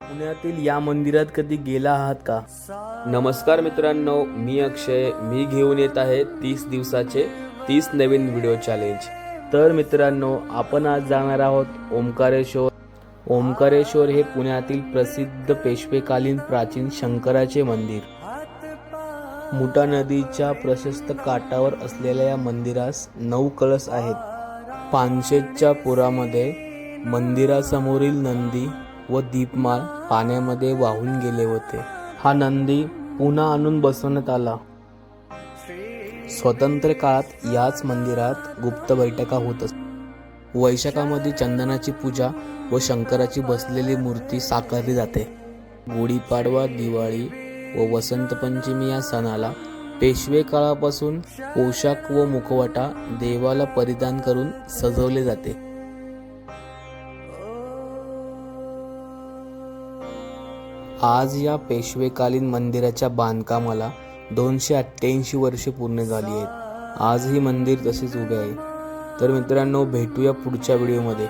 पुण्यातील या मंदिरात कधी गेला आहात का? नमस्कार मित्रांनो, मी अक्षय. मी घेऊन येत आहे 30 दिवसाचे 30 नवीन व्हिडिओ चॅलेंज. तर मित्रांनो, आपण आज जाणार आहोत ओंकारेश्वर. ओंकारेश्वर हे पुण्यातील प्रसिद्ध पेशवेकालीन प्राचीन शंकराचे मंदिर. मुठा नदीच्या प्रशस्त काठावर असलेल्या या मंदिरास 9 कळस आहेत. पानशेतच्या पुरामध्ये मंदिरासमोरील नंदी व दीपमाल पाण्यामध्ये वाहून गेले होते. हा नंदी पुन्हा आणून बसवण्यात आला. स्वतंत्र काळात याच मंदिरात गुप्त बैठका होत असत. वैशाखामध्ये चंदनाची पूजा व शंकराची बसलेली मूर्ती साकारली जाते. गुढीपाडवा, दिवाळी व वसंत पंचमी या सणाला पेशवे काळापासून पोशाख व मुखवटा देवाला परिधान करून सजवले जाते. आज या पेशवेकालीन मंदिराच्या बांधकामाला 288 वर्षे पूर्ण झाली आहेत. आजही मंदिर तसेच उभे आहे. तर मित्रांनो, भेटूया पुढच्या व्हिडिओमध्ये.